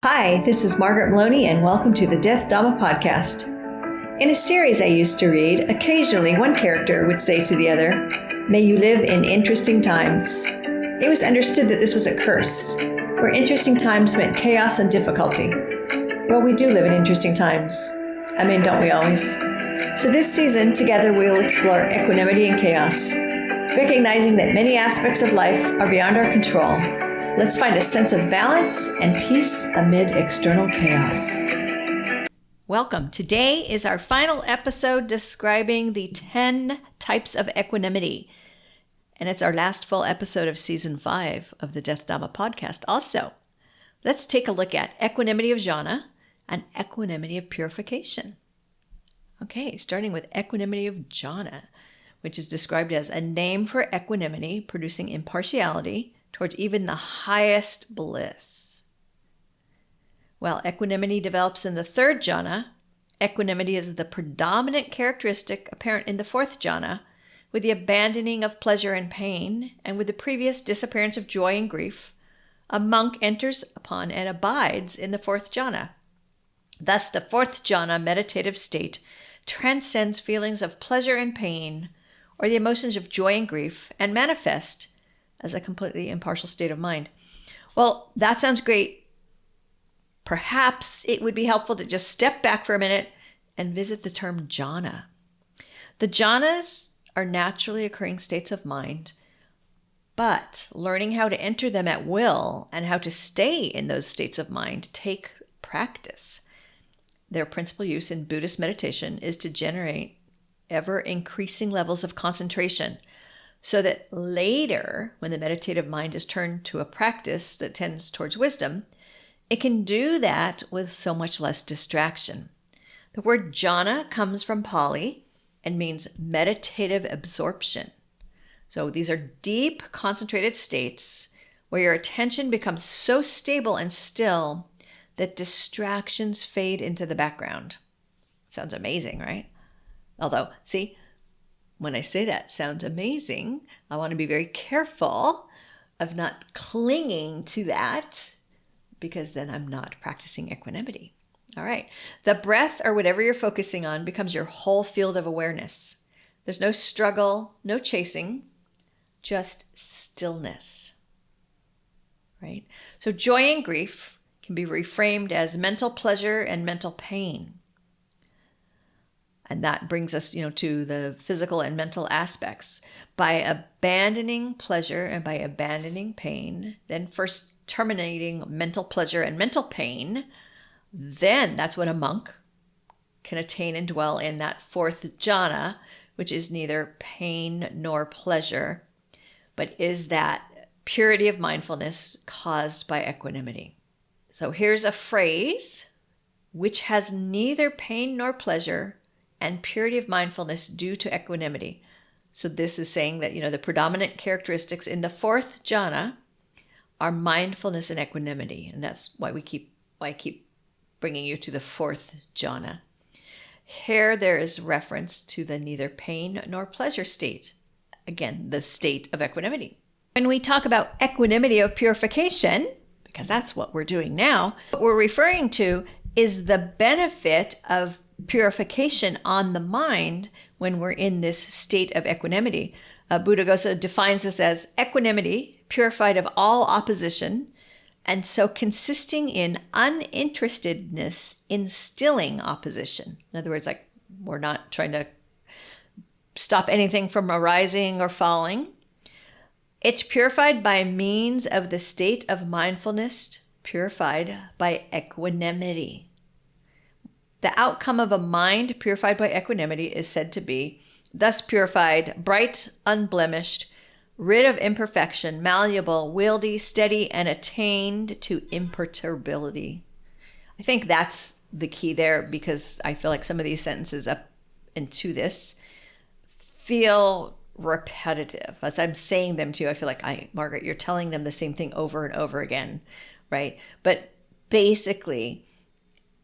Hi, this is Margaret Maloney, and welcome to the Death Dhamma podcast. In a series I used to read, occasionally one character would say to the other, "May you live in interesting times." It was understood that this was a curse, where interesting times meant chaos and difficulty. Well, we do live in interesting times. I mean, don't we always? So this season, together we will explore equanimity and chaos, recognizing that many aspects of life are beyond our control. Let's find a sense of balance and peace amid external chaos. Welcome. Today is our final episode describing the 10 types of equanimity. And it's our last full episode of Season 5 of the Death Dhamma podcast also. Let's take a look at equanimity of Jhāna and equanimity of purification. Okay, starting with equanimity of Jhāna, which is described as a name for equanimity, producing impartiality towards even the highest bliss. While equanimity develops in the third jhana, equanimity is the predominant characteristic apparent in the fourth jhana, with the abandoning of pleasure and pain, and with the previous disappearance of joy and grief. A monk enters upon and abides in the fourth jhana. Thus, the fourth jhana meditative state transcends feelings of pleasure and pain, or the emotions of joy and grief, and manifest as a completely impartial state of mind. Well, that sounds great. Perhaps it would be helpful to just step back for a minute and visit the term jhana. The jhanas are naturally occurring states of mind, but learning how to enter them at will and how to stay in those states of mind take practice. Their principal use in Buddhist meditation is to generate ever increasing levels of concentration, so that later, when the meditative mind is turned to a practice that tends towards wisdom, it can do that with so much less distraction. The word jhāna comes from Pali and means meditative absorption. So these are deep, concentrated states where your attention becomes so stable and still that distractions fade into the background. Sounds amazing, right? Although, see, when I say that sounds amazing, I want to be very careful of not clinging to that, because then I'm not practicing equanimity. All right. The breath, or whatever you're focusing on, becomes your whole field of awareness. There's no struggle, no chasing, just stillness. Right? So joy and grief can be reframed as mental pleasure and mental pain. And that brings us, to the physical and mental aspects. By abandoning pleasure and by abandoning pain, then first terminating mental pleasure and mental pain, then that's when a monk can attain and dwell in that fourth jhana, which is neither pain nor pleasure, but is that purity of mindfulness caused by equanimity. So here's a phrase: which has neither pain nor pleasure, and purity of mindfulness due to equanimity. So this is saying that, the predominant characteristics in the fourth jhana are mindfulness and equanimity. And that's why I keep bringing you to the fourth jhana. Here there is reference to the neither pain nor pleasure state. Again, the state of equanimity. When we talk about equanimity of purification, because that's what we're doing now, what we're referring to is the benefit of purification on the mind when we're in this state of equanimity. Buddhaghosa defines this as equanimity, purified of all opposition, and so consisting in uninterestedness in stilling opposition. In other words, like, we're not trying to stop anything from arising or falling. It's purified by means of the state of mindfulness, purified by equanimity. The outcome of a mind purified by equanimity is said to be, thus purified, bright, unblemished, rid of imperfection, malleable, wieldy, steady, and attained to imperturbability. I think that's the key there, because I feel like some of these sentences up into this feel repetitive. As I'm saying them to you, I feel like, Margaret, you're telling them the same thing over and over again, right? But basically,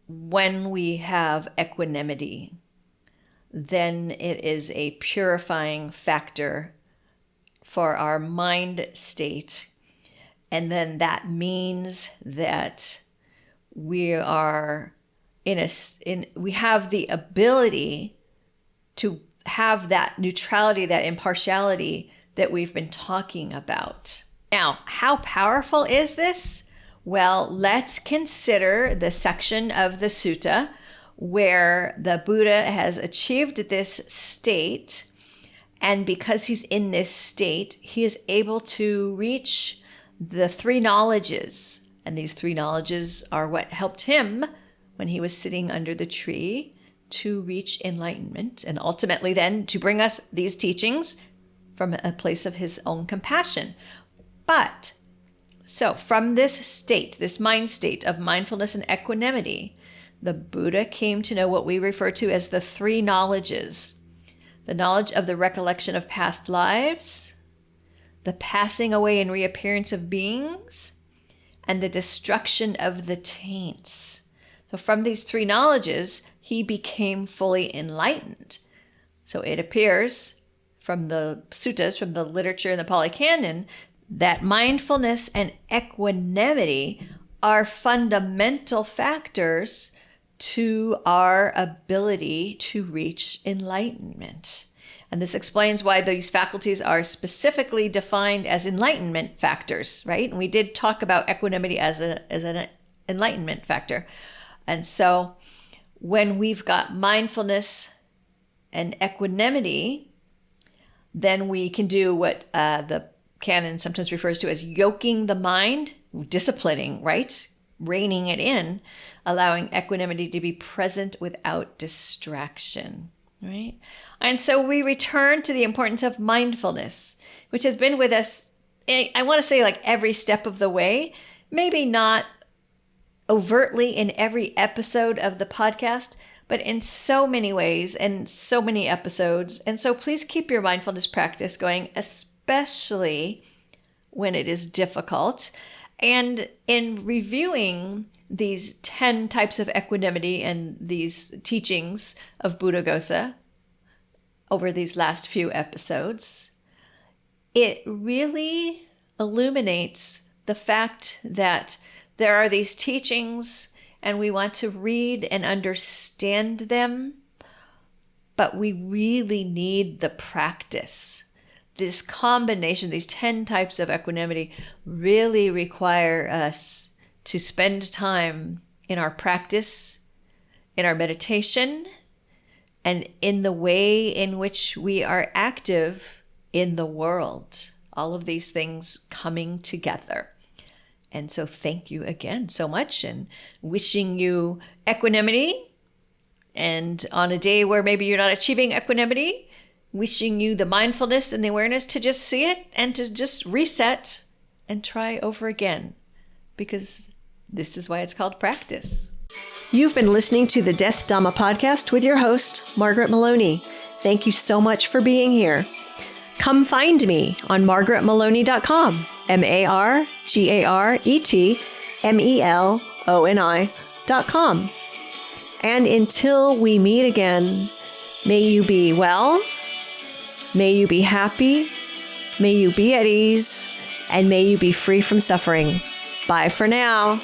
when we have equanimity, then it is a purifying factor for our mind state. And then that means that we are we have the ability to have that neutrality, that impartiality that we've been talking about. Now, how powerful is this? Well, let's consider the section of the sutta where the Buddha has achieved this state. And because he's in this state, he is able to reach the three knowledges. And these three knowledges are what helped him when he was sitting under the tree to reach enlightenment, and ultimately then to bring us these teachings from a place of his own compassion. But, so from this state, this mind state of mindfulness and equanimity, the Buddha came to know what we refer to as the three knowledges. The knowledge of the recollection of past lives, the passing away and reappearance of beings, and the destruction of the taints. So from these three knowledges, he became fully enlightened. So it appears from the suttas, from the literature in the Pali Canon, that mindfulness and equanimity are fundamental factors to our ability to reach enlightenment. And this explains why these faculties are specifically defined as enlightenment factors, right? And we did talk about equanimity as an enlightenment factor. And so when we've got mindfulness and equanimity, then we can do what the canon sometimes refers to as yoking the mind, disciplining, right? Reining it in, allowing equanimity to be present without distraction, right? And so we return to the importance of mindfulness, which has been with us, I want to say like every step of the way, maybe not overtly in every episode of the podcast, but in so many ways and so many episodes. And so please keep your mindfulness practice going, especially when it is difficult. And in reviewing these 10 types of equanimity and these teachings of Buddhaghosa over these last few episodes, it really illuminates the fact that there are these teachings and we want to read and understand them, but we really need the practice. This combination, these 10 types of equanimity really require us to spend time in our practice, in our meditation, and in the way in which we are active in the world. All of these things coming together. And so thank you again so much, and wishing you equanimity. And on a day where maybe you're not achieving equanimity, wishing you the mindfulness and the awareness to just see it and to just reset and try over again, because this is why it's called practice. You've been listening to the Death Dhamma podcast with your host, Margaret Maloney. Thank you so much for being here. Come find me on margaretmaloney.com, margaretmeloni.com. And until we meet again, may you be well, may you be happy, may you be at ease, and may you be free from suffering. Bye for now.